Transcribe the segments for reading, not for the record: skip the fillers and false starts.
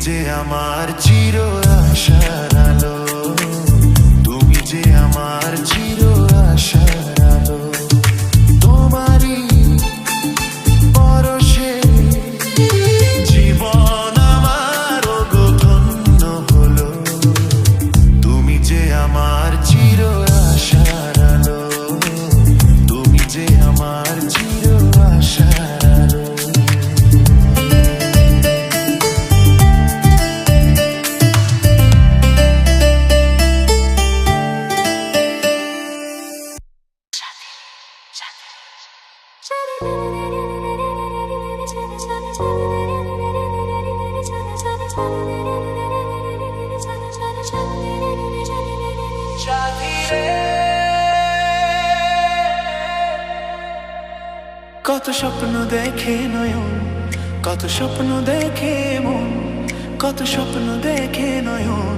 যে আমার চির আশার আলো, তুমি যে আমার চির আশার আলো। তোমারই পরশে জীবন আমার গো ধন্য হলো। তুমি যে আমার চির আশার আলো, তুমি যে আমার চির আশার আলো। কত স্বপ্ন দেখে নয়ন, কত স্বপ্ন দেখে মন, কত স্বপ্ন দেখে নয়ন,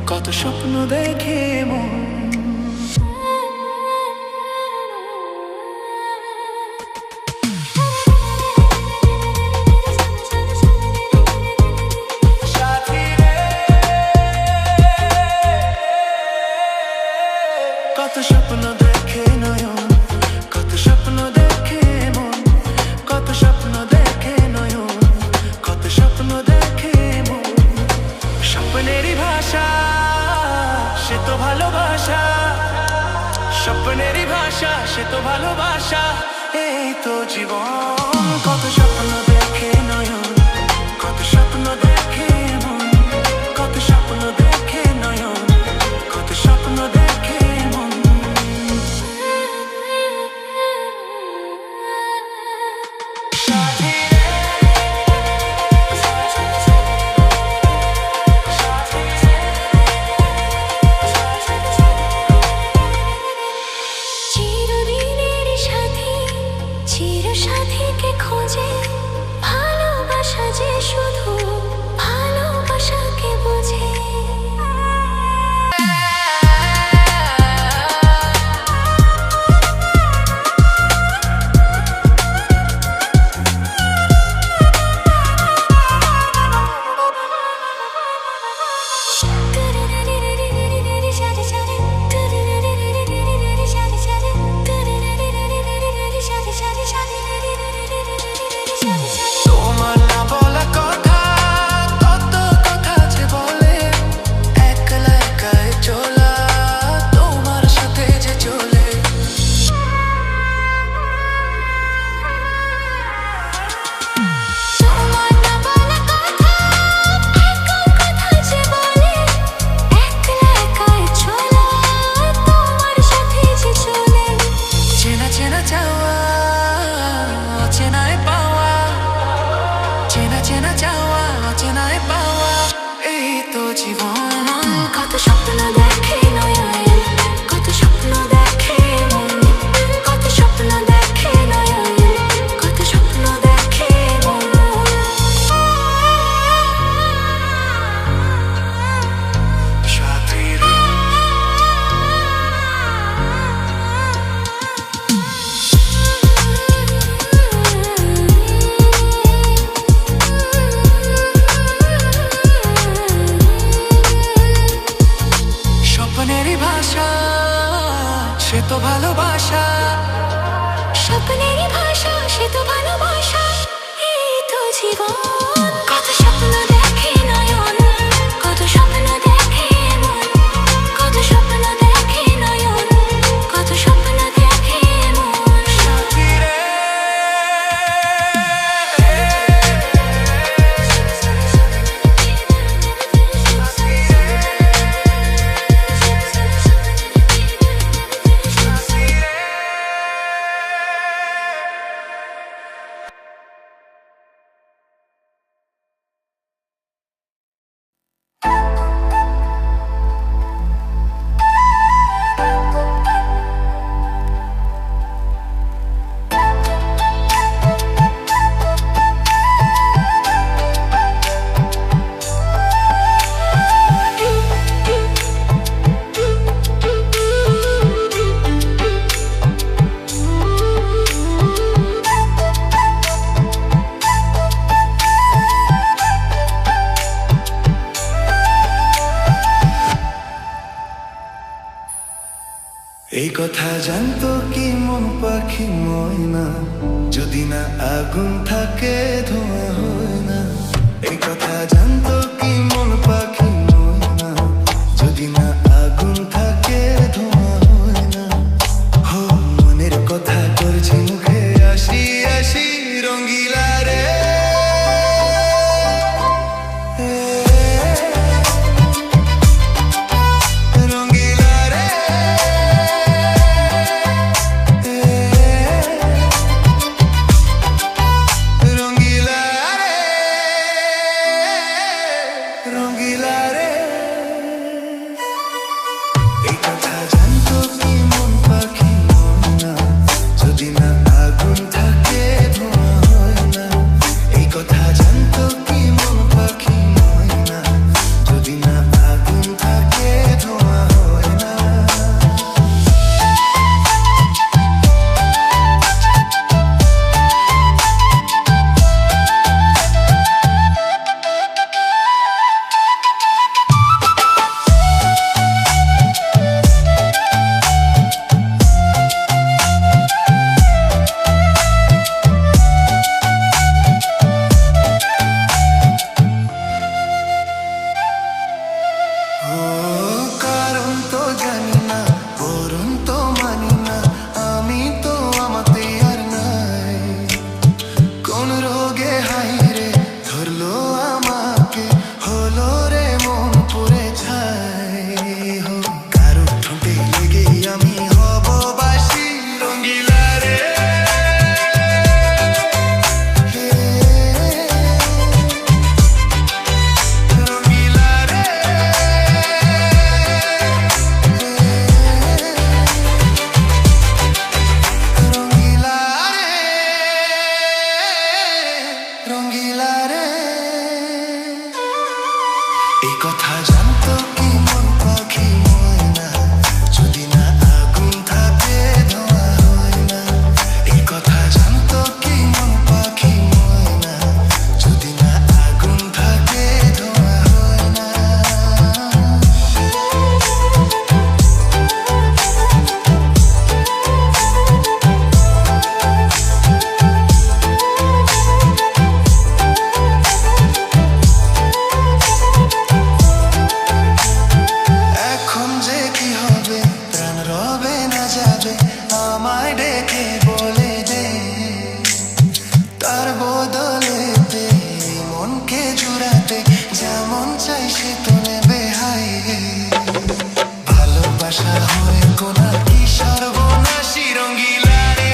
কত স্বপ্ন দেখে মন। কত স্বপ্ন দেখে নয়ন, কত স্বপ্ন দেখে মন, কত স্বপ্ন দেখে নয়ন, কত স্বপ্ন দেখে মন। স্বপ্নেরই ভাষা সে তো ভালোবাসা, স্বপ্নেরই ভাষা সে তো ভালোবাসা, এই তো জীবন। কত স্বপ্ন দেখে নয়ন, কত স্বপ্ন দেখে মন, কত স্বপ্ন দেখে নয়ন, কত স্বপ্ন দেখে মন। চিরদিনের সাথী, চির সাথীকে খোঁজে, ভালোবাসা যে শুধু ভালোবাসাকে বোঝে। তোমার না বলা কথা, কত কথা যে বলে, একলা একাই চলা তোমার সাথে যে চলে। তোমার না বলা কথা, একলা কথা যে বলে, একলা একাই চলা তোমার সাথে যে চলে। চেনা চেনা চাওয়া, অচেনায় পাওয়া, চেনা চেনা চাওয়া, অচেনায় পাওয়া, এই তো জীবন। কত স্বপ্ন দেখে নয়ন, কত স্বপ্ন দেখে মন, কত স্বপ্ন দেখে নয়ন, কত স্বপ্ন দেখে মন। সাথী রে, কথা জানতো কি মন পাখি ময়না, যদি না আগুন থাকে ধোঁয়া হয় না। এই কথা জানতো কি মন পাখি ময়না, যদি না আগুন থাকে ধোঁয়া হয় না। হো মনের কথা করছি মুখে আসি আসি রঙ্গিলা রে। এই কথা জানতো কি মন পাখি ময়না, যদি না আগুন থাকে ধোঁয়া হয় না। এই কথা জানতো কি মন পাখি ময়না, যদি না আগুন থাকে ধোঁয়া হয় না। আমায় ডেকে বলে দে, তার বদলেতে মনকে জুড়াতে যেমন চাই সে তো নেবে হাই। ভালোবাসা হয় কোনা কি সর্বনাশী রঙ্গিলা রে।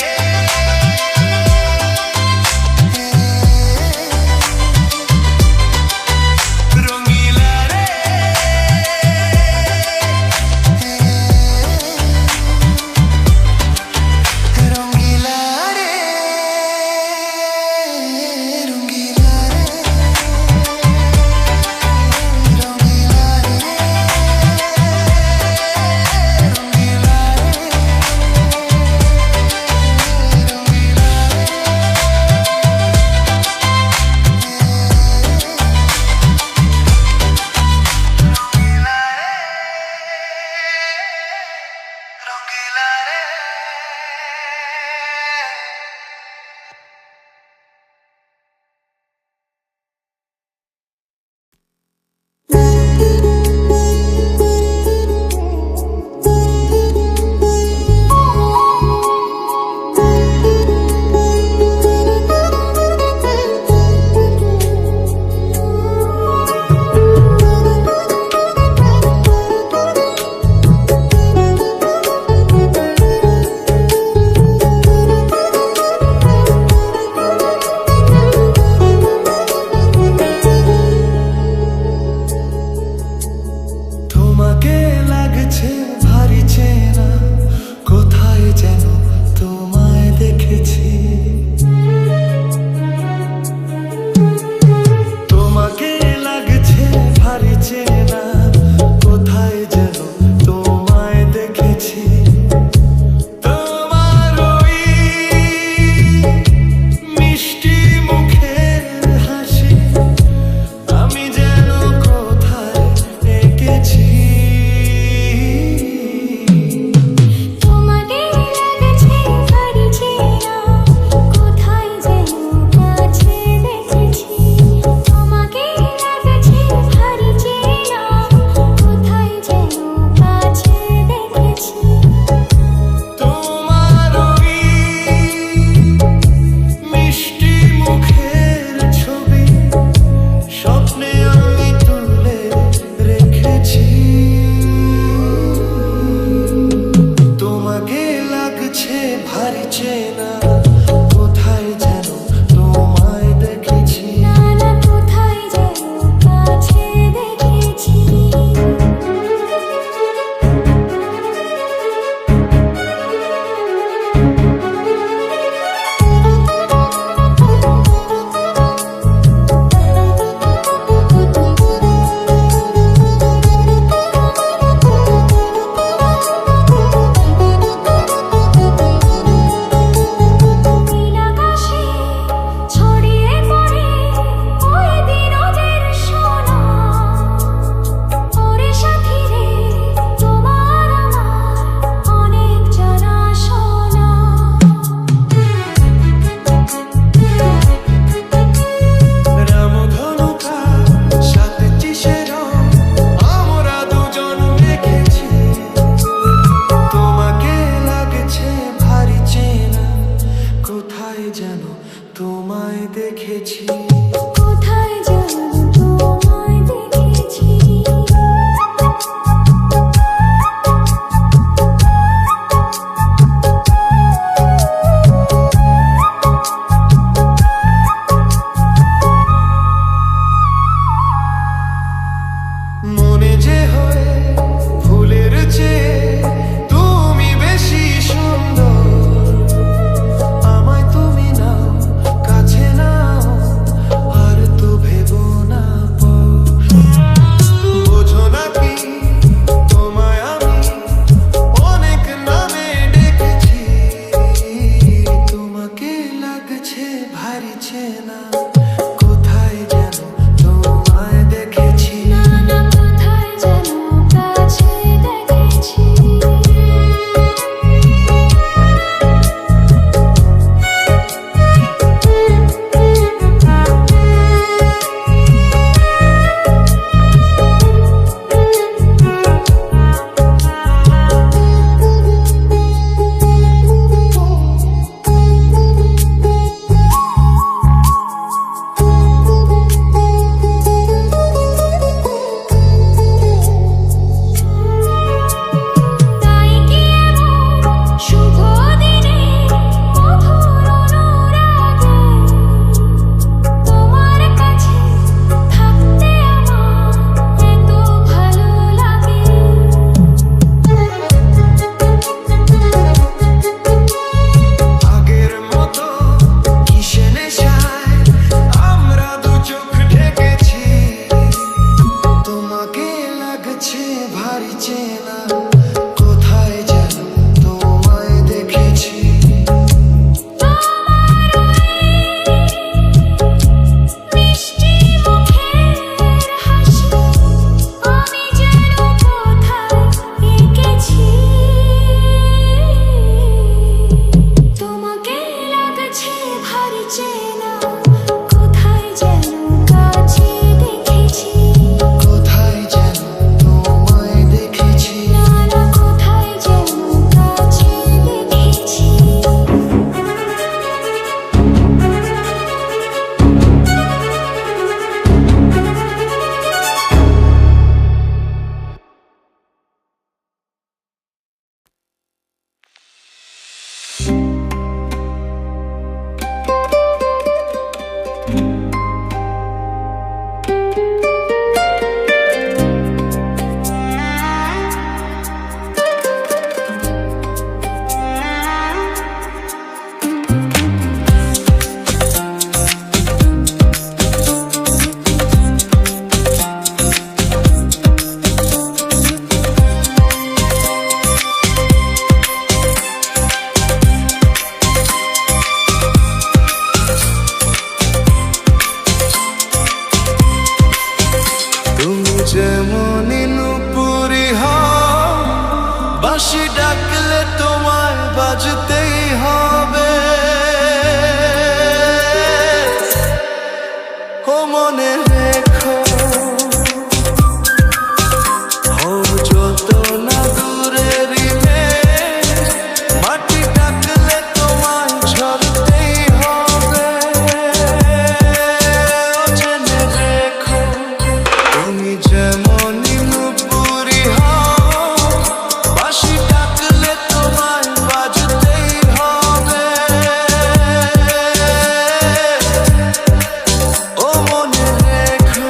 দেখেছি। কোথায় যেন তোমায় দেখেছি। মনে যে হয় ভুলের চেয়ে তুমি বেশি সুন্দর। আমায় তুমি নাও, কাছে নাও, আর তো ভেবো না পর। বোঝো না কি তোমায় আমি অনেক নামে ডেকেছি। তোমাকে লাগছে ভারী চেনা, কোথায় যেন তোমায় দেখেছি। না না কোথায় যেন কাছে দেখেছি। তাই কি এমন শুভ দিনে মধুর অনুরাগে তোমার কাছে থাকতে আমার এত ভালো লাগে। আগের মতো কিসে নেশায় আমরা দু চোখ ঢেকেছি। তোমাকে লাগছে ভারী চেনা, কোথায় যেন তোমায় দেখেছি। মিষ্টি মুখের হাসি আমি যেন কোথায় এঁকেছি। তোমাকে লাগছে ভারী চেনা, কোথায় যেন কাছে দেখেছি। কোথায় যেন তোমায় দেখেছি। না না কোথায় যেন কাছে দেখেছি। তুমি যেমনই নুপুরি হও, বাঁশি ডাকলে তোমায় বাজতেই হবে। ও মনে রেখো, হও যত না দূরেরই মেয়ে, মাটি ডাকলে তোমায় ঝরতেই হবে। ও জেনে রেখো, তুমি যেমনই নুপুরি হও, বাঁশি ডাকলে তোমায় বাজতেই হবে। ও মনে রেখো।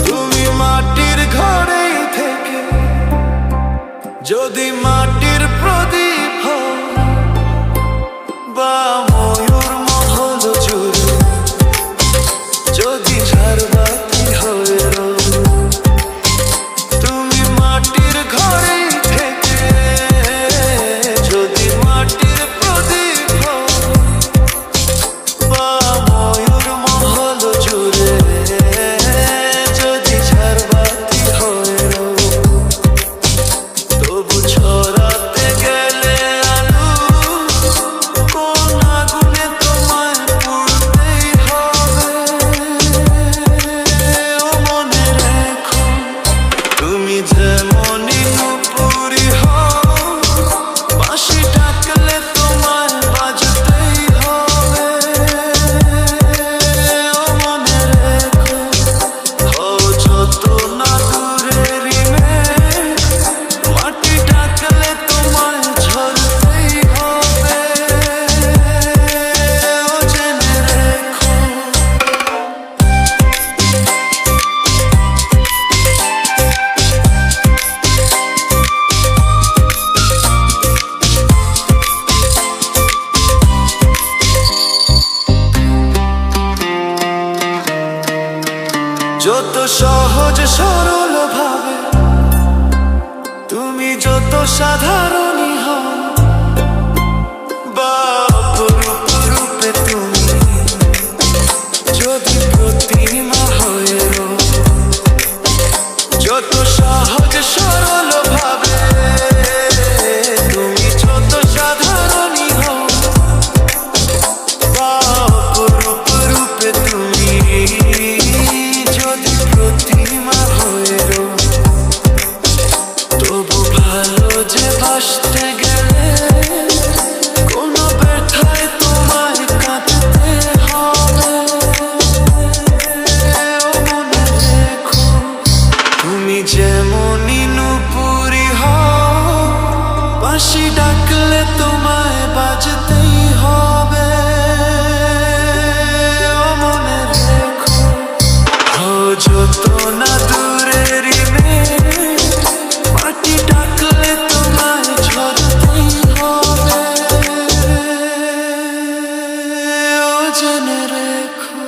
তুমি মাটির ঘরেই থেকে যদি মাটির প্রদীপ হও, বা ময়ূর মহল জুড়ে যদি ঝাড়বাতি হয়ে রও। তুমি মাটির ঘরেই থেকে যদি মাটির প্রদীপ হও, বা ময়ূর মহল জুড়ে যত সহজ সরল ভাবে, তুমি যত সাধারণই হও, বা অপরূপ রূপে তুমি যদি প্রতিমা হয়ে রও, যত সহজ সরল ভাবে, তুমি যত সাধারণই হও, বা অপরূপ রূপে তুমি যদি প্রতিমা হয়ে রও, তবু ভালো যে বাসতে গেলে কোনো ব্যথায় তোমায় কাঁদতে হবে। ও মনে রেখো, তুমি যেমনই নুপুরি হও, বাঁশি ডাকলে তোমায় বাজতেই হবে। ও মনে রেখো, ও যত না দূরেরই মেয়ে, মাটি ডাকলে তোমায় ঝরতেই হবে। ও জেনে রেখো।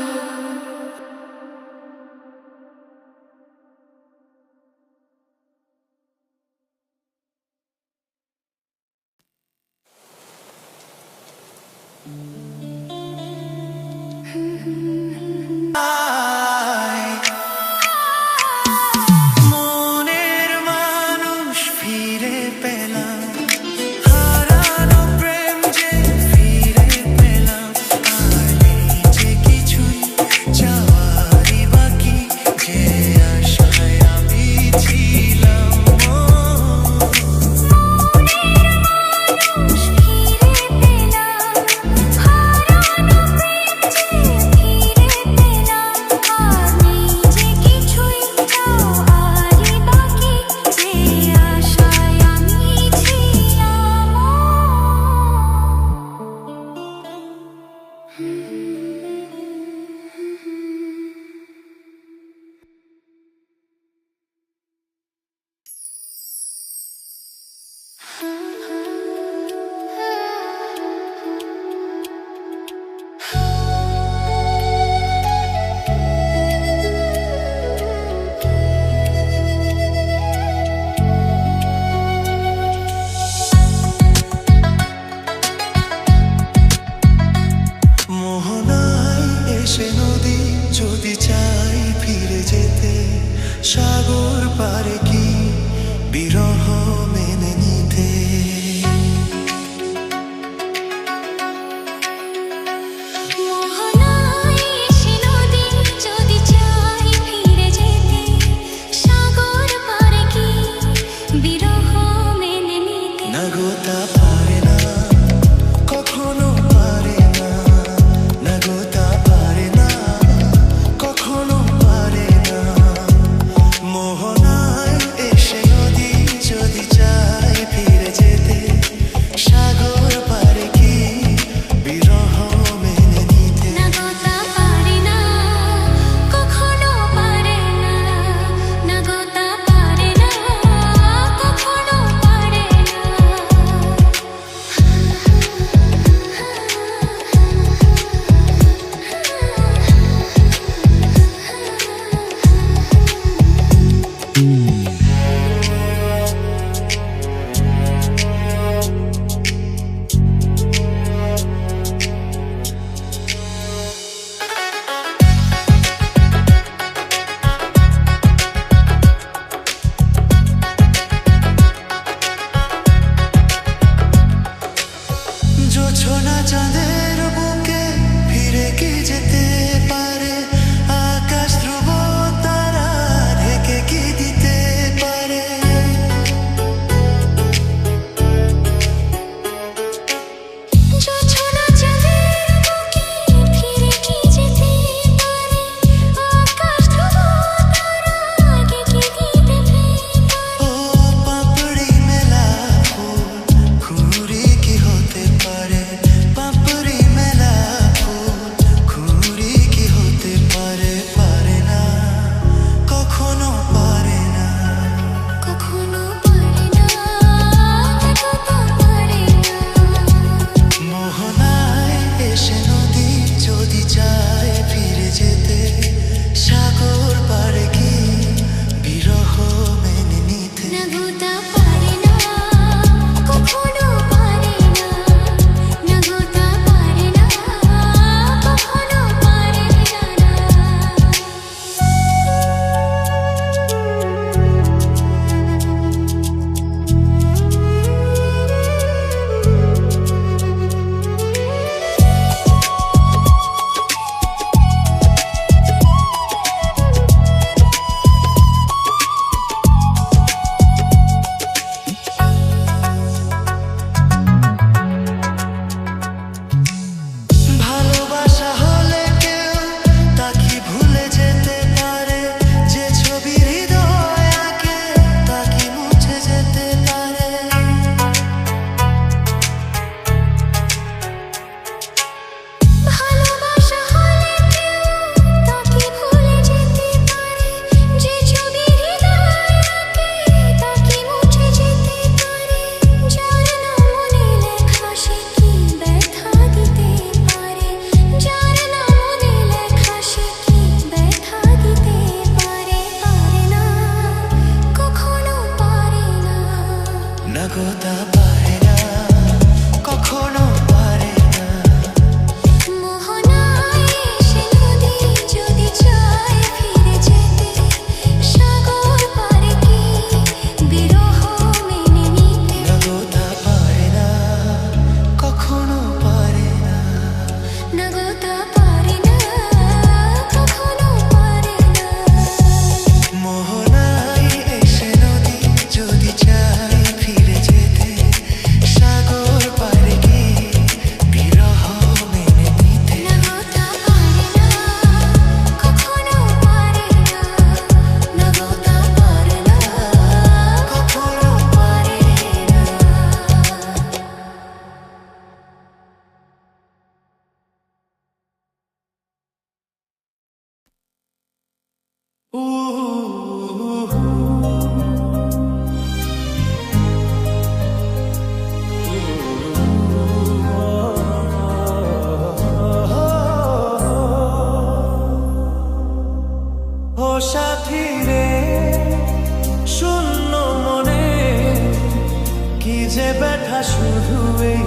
ব্যথা শুধু এই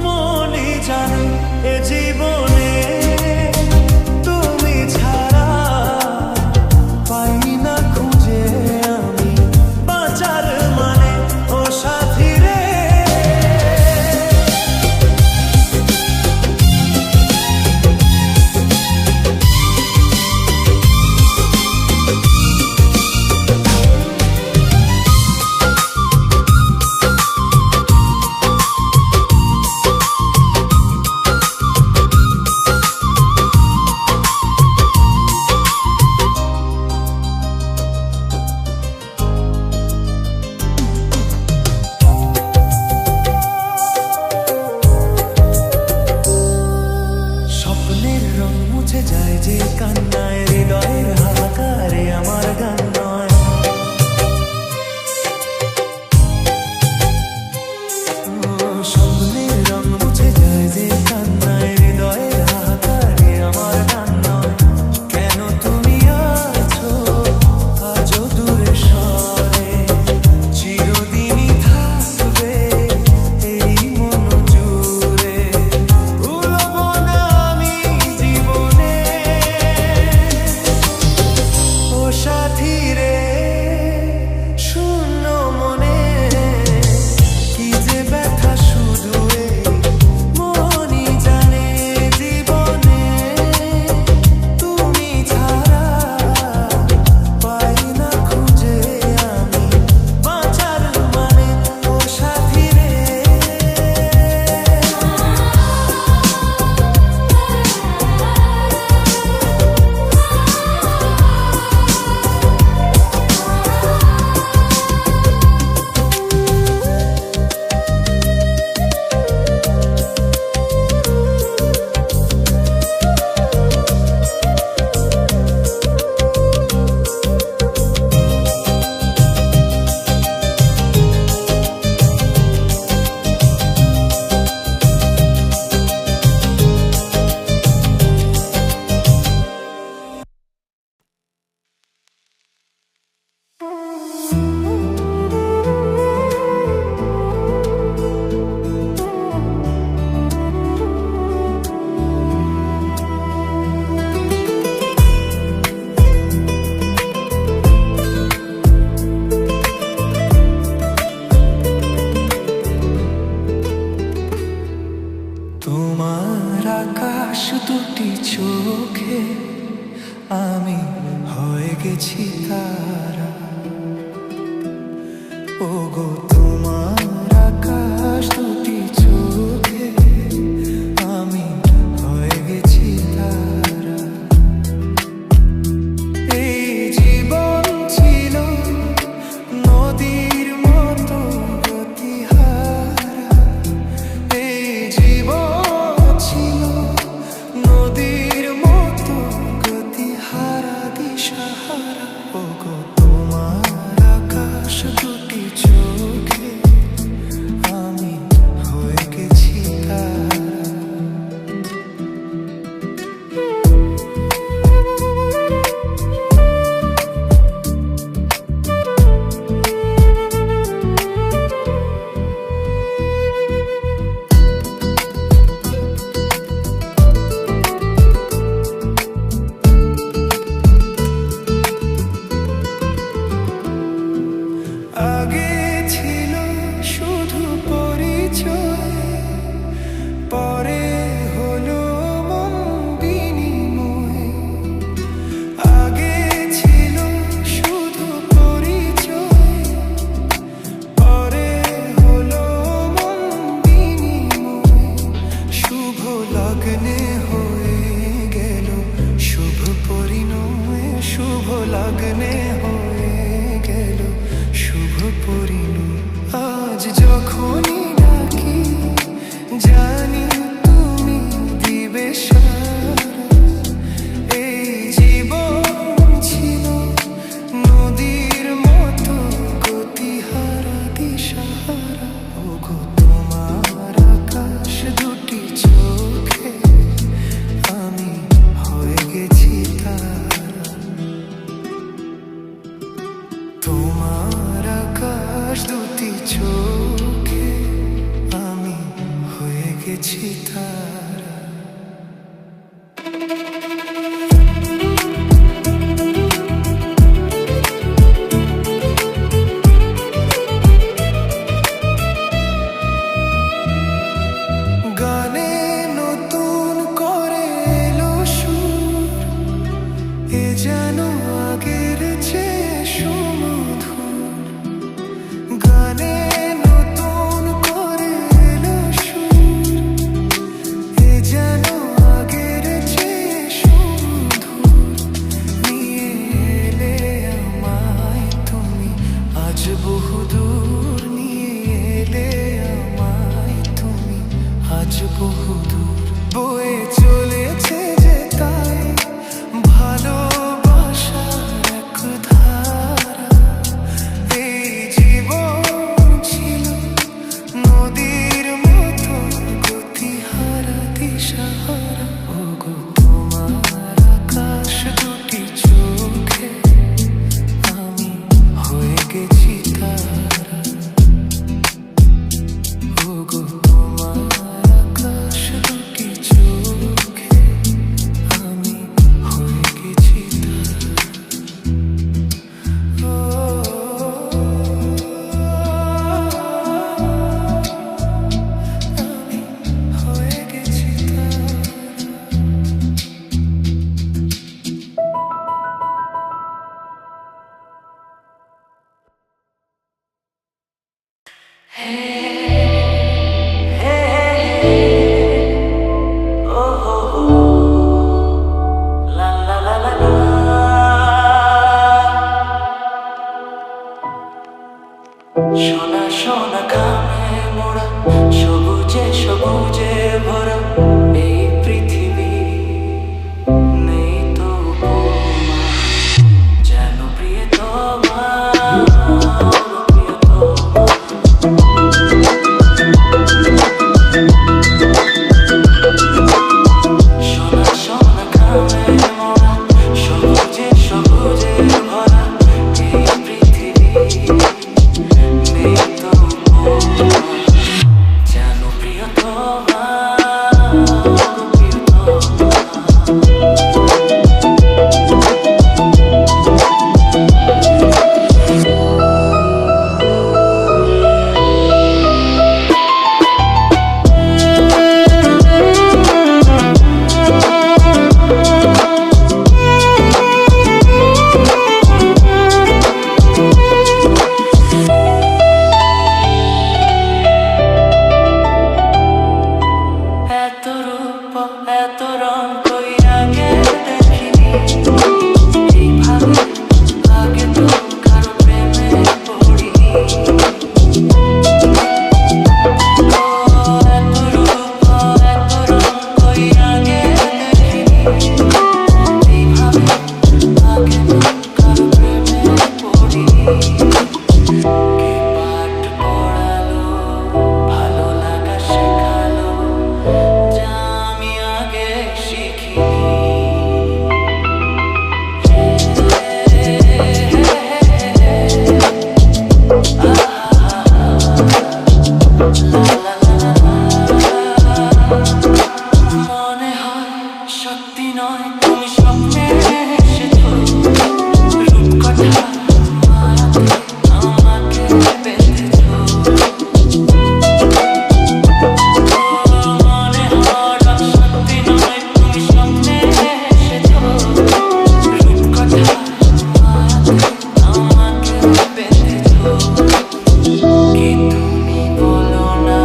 মনই জানে, এ জীবনে তুমি ছাড়া পাই না খুঁজে আমি বাঁচার মানে। ও সাথী রে, স্বপ্নের রং মুছে যায় যে কান্নায়, হৃদয়ের হাহাকারে আমার গান নয়। স্বপ্নের রং মুছে যায় যে কান্নায়, হৃদয়ের হাহাকারে আমার গান নয়। কেন তুমি আছো আজও দূরে সরে, চিরদিনই থাকবে এই মন জুড়ে। ভুলবো না আমি জীবনে, ও সাথী রে, শূন্য মনে কি যে ব্যথা শুধু এই মনই জানে। জীবনে তুমি ছাড়া পাই না খুঁজে আমি বাঁচার মানে। ও সাথী রে, তোমার আকাশ দুটি চোখে আমি হয়ে গেছি তারা। ওগো তোমার আকাশ দুটি চোখে আমি হয়ে গেছি তারা। এই জীবন ছিল নদীর মতো গতিহারা, এই জীবন ছিল নদীর মতো গতিহারা দিশাহারা। ওগো তোমার আকাশ দুটি চোখে আমি হয়ে গেছি তারা। আগে ছিল শুধু পরিচয়, পরে হলো মন বিনিময়। আগে ছিল শুধু পরিচয়, পরে হলো মন বিনিময়। শুভ লগ্নে হয়ে গেল শুভ পরিণয়, শুভ লগ্নে হয়ে গেল শুভ পরিণয়। আজ যখনই ডাকি জানি তুমি দিবে সাড়া। এই জীবন ছিল নদীর মতো গতিহারা দিশাহারা। ওগো তোমার আকাশ দুটি চোখে আমি হয়ে গেছি তারা। তোমার আকাশ দুটি চোখে গেছি তারা। গানে নতুন করে এলো সুর, এ যেন আগের চেয়ে সুমধুর। গানে নতুন করে এলো সুর, এ যেন আগের চেয়ে সুমধুর। নিয়ে এলে আমায় তুমি আজ বহুদূর, নিয়ে এলে আমায় তুমি আজ বহুদূর। বয়ে চলেছে যে তাই ভালোবাসার এক ধারা। এই জীবন ছিল নদীর মতো গতিহারা দিশাহারা। ওগো তোমার আকাশ দুটি চোখে আমি হয়ে গেছি তারা। ওগো তোমার আকাশ দুটি চোখে আমি হয়ে গেছি তারা। আমি হয়ে গেছি তারা। সোনা সোনা খামে মোড়া, সবুজে সবুজে ভরা এই পৃথিবী। নেই তো উপমা, যেন প্রিয়তমা, প্রিয়তমা। সোনা সোনা খামে মোড়া, সবুজে সবুজে ভরা এই পৃথিবী। নেই তো উপমা, যেন প্রিয়তমা, প্রিয়তমা। এত রূপ এত রং কই আগে দেখিনি, এইভাবে আগে তো কারো প্রেমে পড়িনি। ও এত রূপ এত রং কই আগে দেখিনি, এইভাবে আগে তো কারো প্রেমে পড়িনি। কে পাঠ পড়ালো, ভালো লাগা শেখালো, যা আমি আগে শিখিনি। মনে হয় সত্যি নয়, তুমি স্বপ্নে এসেছো, রূপকথা মায়াতে আমাকে বেঁধেছো। মনে হয় সত্যি নয়, তুমি স্বপ্নে এসেছো, রূপকথা মায়াতে আমাকে বেঁধেছো। কি তুমি বলো না,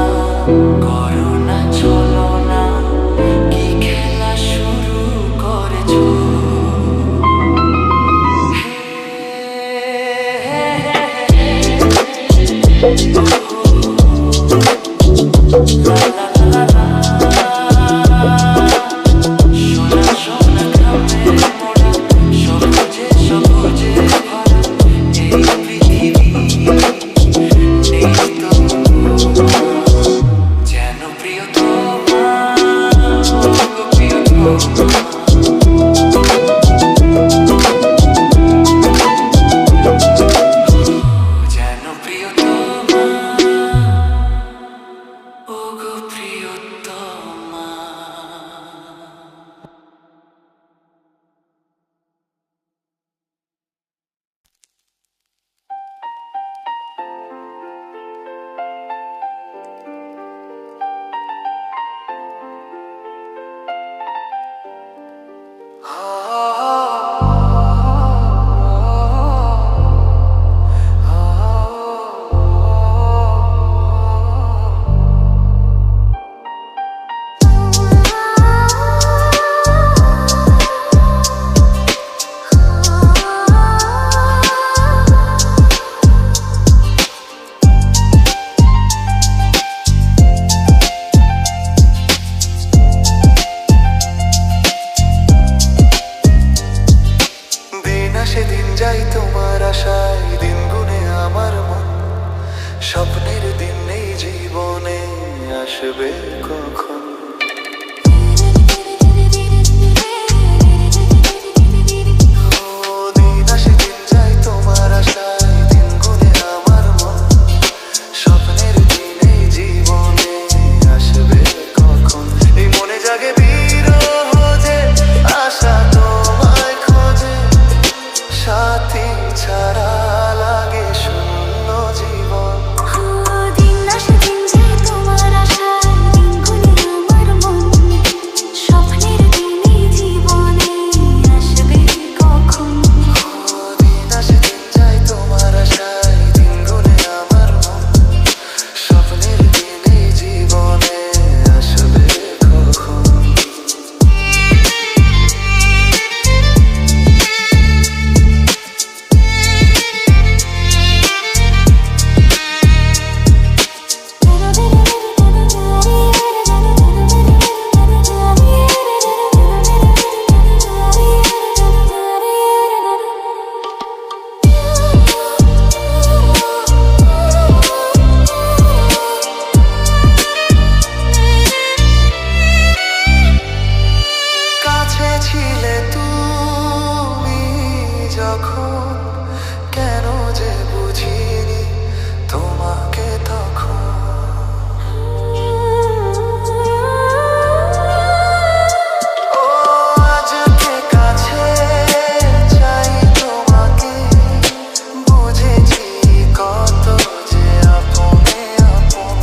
করো না চলো না, কি খেলা শুরু করেছো। সোনা সোনা খামে মোড়া, সবুজে সবুজে ভরা এই পৃথিবী। নেই তো উপমা, যেন প্রিয়তমা, প্রিয়তমা। যেন প্রিয়তমা। আশায় দিন গুনে আমার মন, স্বপ্নের দিন নেই জীবনে, আসবে কখন? দিন আসে দিন যায় তোমার আশায়, দিন গুনে আমার মন, স্বপ্নের দিন নেই জীবনে, আসবে কখন? এই মনে জাগে বিরহ যে, আশা তোমায় খোঁজে, সাথী ছাড়া লাগে শূন্য জীবন। দিন আসে দিন যায় তোমার আশায়, দিন গুনে আমার মন, স্বপ্নের দিনে জীবনে, আসবে কখন? দিন আসে দিন যায় তোমার আশায়, দিন গুনে আমার মন, স্বপ্নের দিনে জীবনে, আসবে কখন? কাছে ছিলে তুমি যখন, কেন যে বুঝিনি তোমাকে তখন। ও আজকে কাছে চাই তোমাকে, বুঝেছি কত যে আপনে আপন।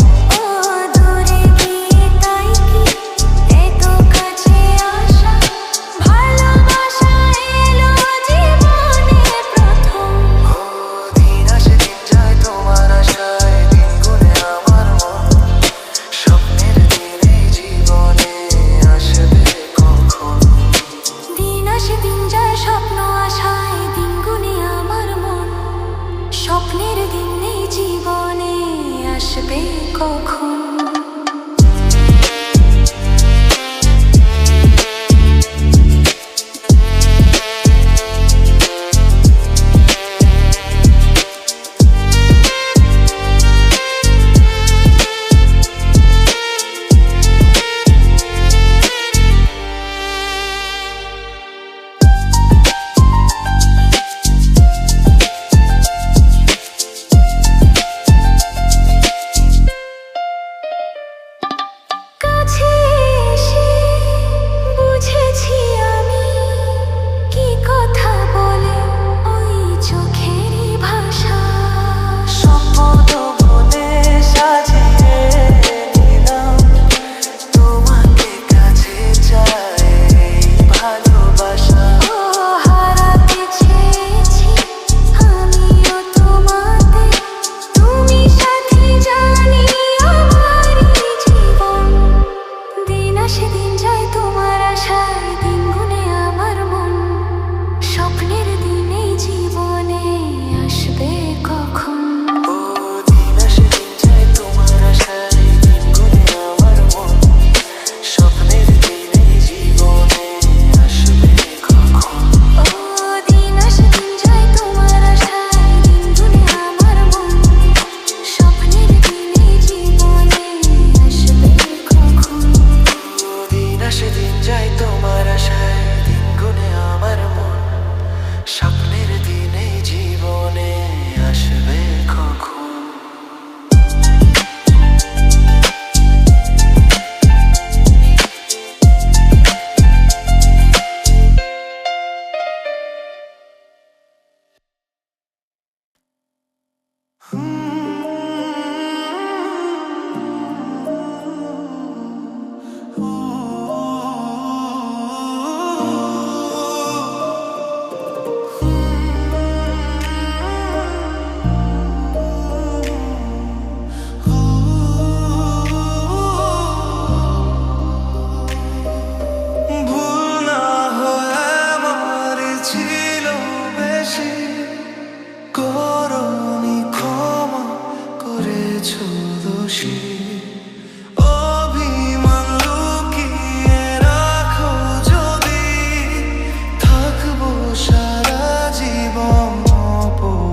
দূরে গিয়ে তাই কি এত কাছে আসা, ভালোবাসা এলো জীবনে প্রথম। দিন আসে দিন যায় তোমার আশায়, দিন গুনে আমার মন, স্বপ্নের দিনে জীবনে, আসবে কখন? দিন আসে দিন যায় স্বপ্ন আশায়, দিন গুনে আমার মন, স্বপ্নের দিনে জীবনে, আসবে কখন? কাছে এসে বুঝেছি আমি, কি কথা বলে ওই চোখেরই ভাষা। স্বপ্ন মনে সাজিয়ে নিলাম, তোমাকে কাছে চাই ভালোবাসা। হারাতে চেয়েছি আমিও তোমাতে, তুমি সাথী জানি আমারই জীবন। দিন আসে দিন যায় তোমার আশায়, দিন গুনে আমার মন, স্বপ্নের দিনে জীবনে, আসবে কখন? দিন আসে দিন যায় তোমার আশায়, দিন গুনে আমার মন, স্বপ্নের দিনে জীবনে, আসবে কখন? দিন আসে দিন যায় তোমার আশায়, দিন গুনে আমার মন, স্বপ্নের দিনে জীবনে, আসবে কখন? দিন আসে দিন যায় তোমার আশায়, দিন গুনে আমার মন, স্বপ্নের দিনে জীবনে, আসবে কখন? ভুল না হয় আমার ছিল বেশি, করনি ক্ষমা করেছো দোষী। অভিমান লুকিয়ে রাখো যদি, থাকবো সারা জীবন অপরাধী।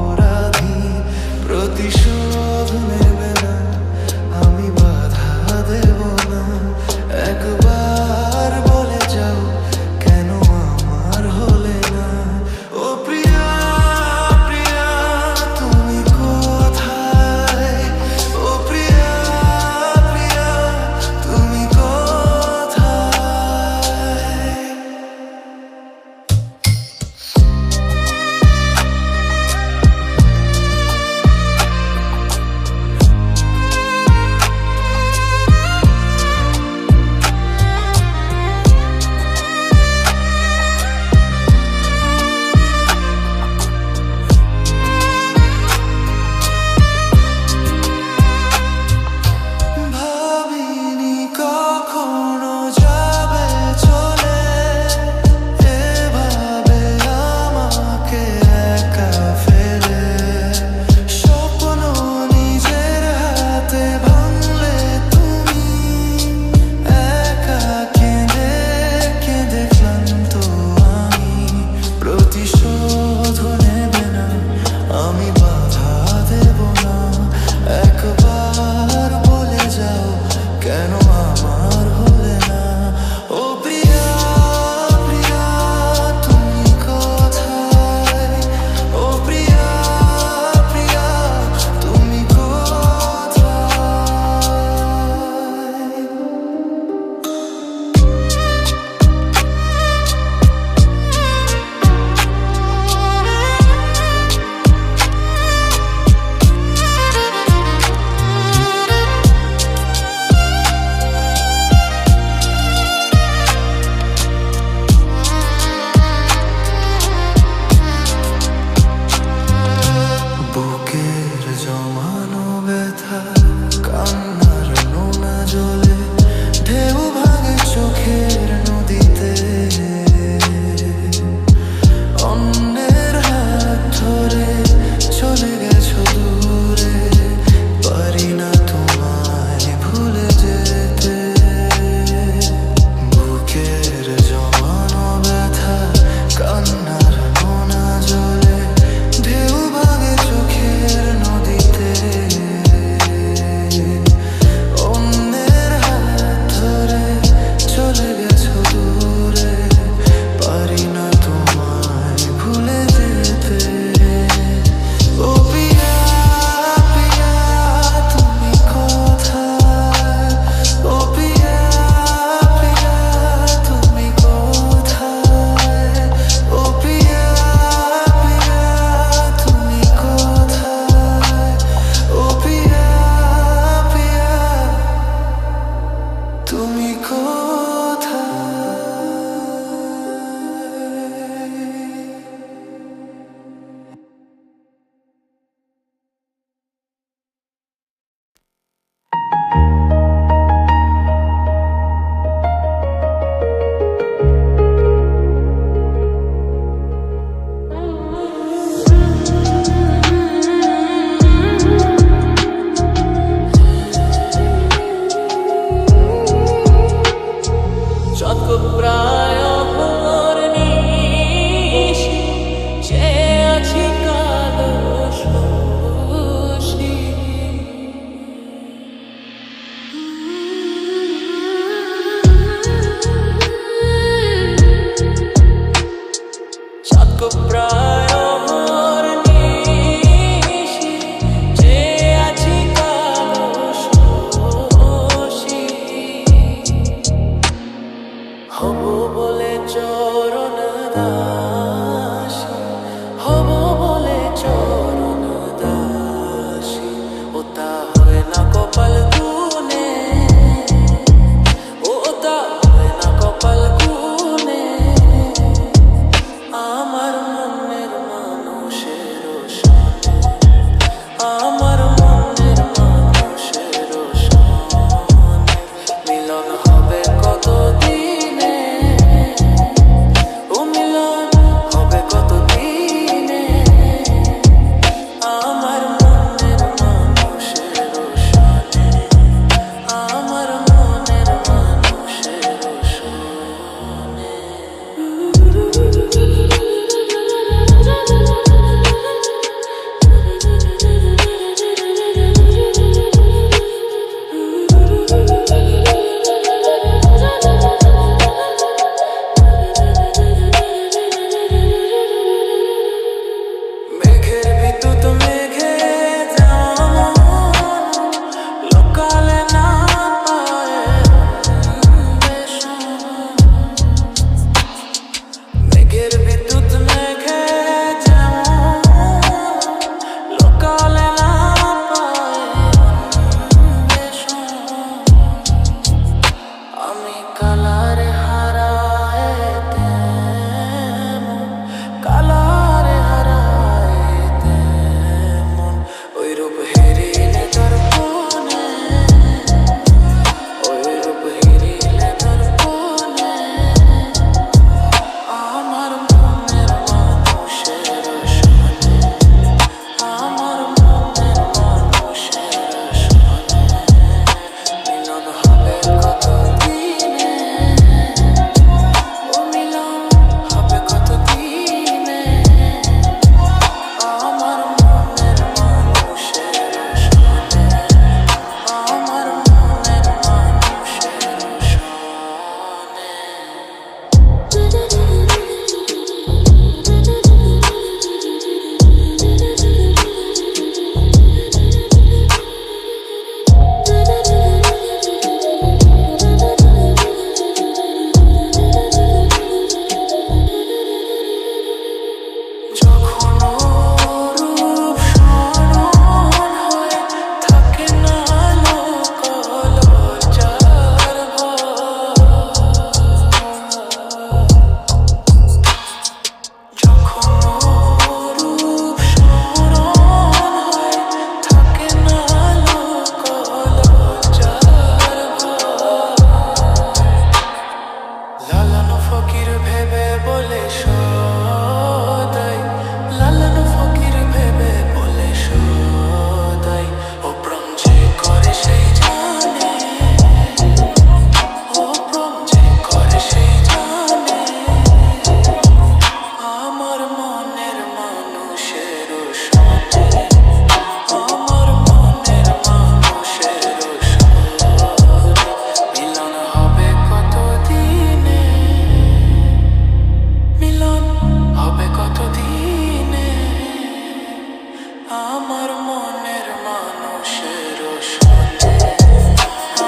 আমার মনের মানুষের শোনে,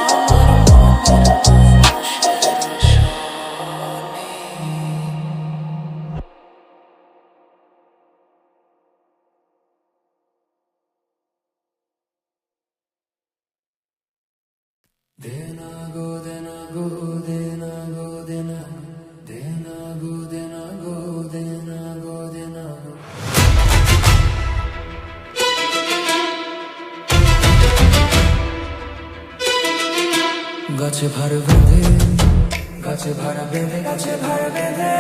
আমার মনের মানুষের শোনে। দেনা গো দেনা গো দেনা গো দেনা, দেনা গো দেনা গো দেনা গো দেনা গো। গাছে ভার বেঁধে, গাছে ভাড়া বেঁধে, গাছে ভার বেঁধে,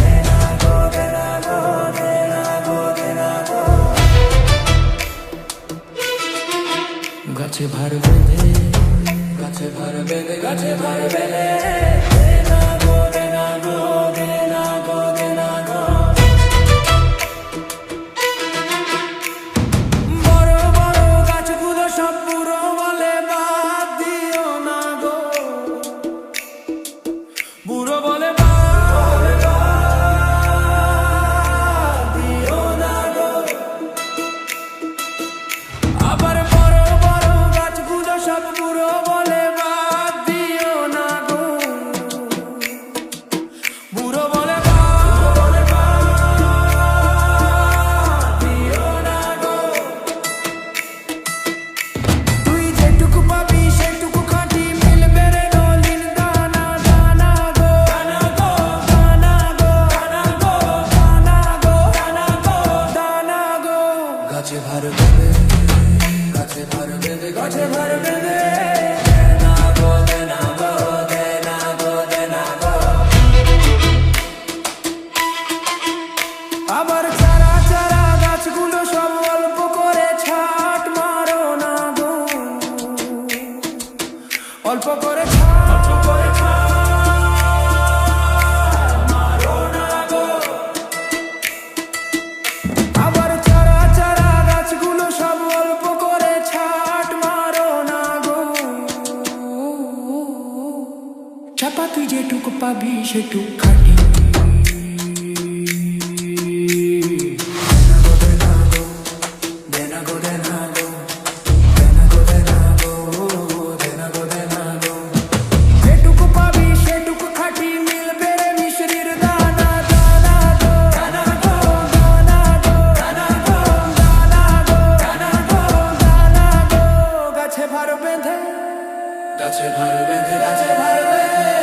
দেনা গো দেনা গো দেনা গো দেনা গো। গাছে ভার বেঁধে, গাছে ভার বেঁধে, গাছে ভার বেঁধে, দেনা গো দেনা গো দেনা গো দেনা গো। বড় বড় গাছগুলো সব পুরো বলে বাদ দিও না গো, বুড়ো বলে বাদ দিও না গো। আবার বড় বড় গাছগুলো সব পুরো বলে বাদ দিও না গো, বুড়ো বলে বাদ দিও না গো। তুই যেটুকু পাবি সেটুকু খাঁটি, মিলবে রে নলিন দানা দানা গো, দানা গো দানা গো, দানা গো দানা গো, দানা গো দানা গো। গাছে ভার বেঁধে, গাছে ভার বেঁধে, গাছে ভার বেঁধে, দেনা গো দেনা গো দেনা গো দেনা গো। আবার চারা চারা গাছগুলো সব অল্প করে ছাট মারো না গো, অল্প করে ছাট মারো না গো। আবার চারা চারা গাছগুলো সব অল্প করে ছাট মারো না গো। চাপা তুই যেটুকু পাবি সেটুকু খাটি, দেনা গো দেনা গো, দেনা গো দেনা গো, দেনা গো দেনা গো। যেটুকু পাবি সেটুকু খাটি, মিলবে রে মিশ্রির দানা দানা গো, দানা গো দানা গো, দানা গো দানা গো, দানা গো দানা গো। গাছে ভার বেঁধে, গাছে ভার বেঁধে, গাছে ভার বেঁধে,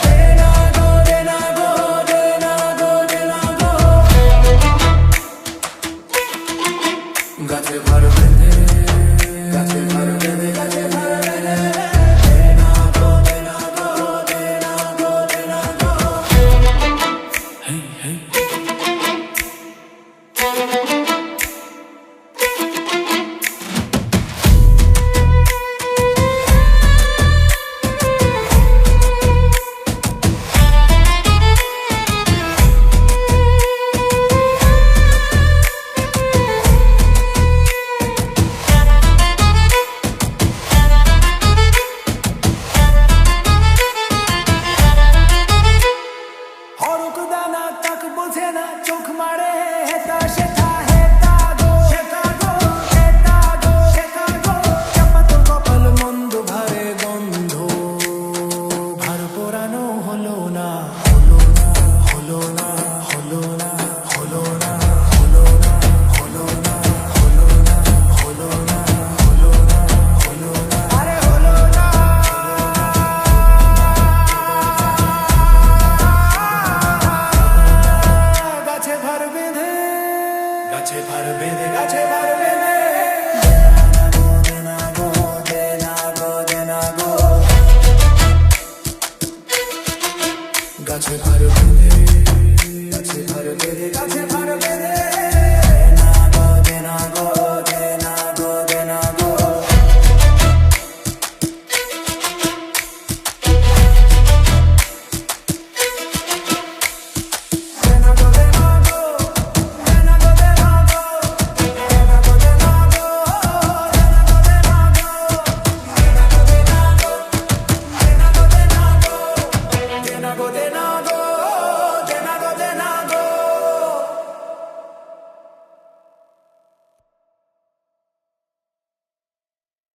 দেনা গো দেনা গো দেনা গো দেনা গো। গাছে ভার বেঁধে,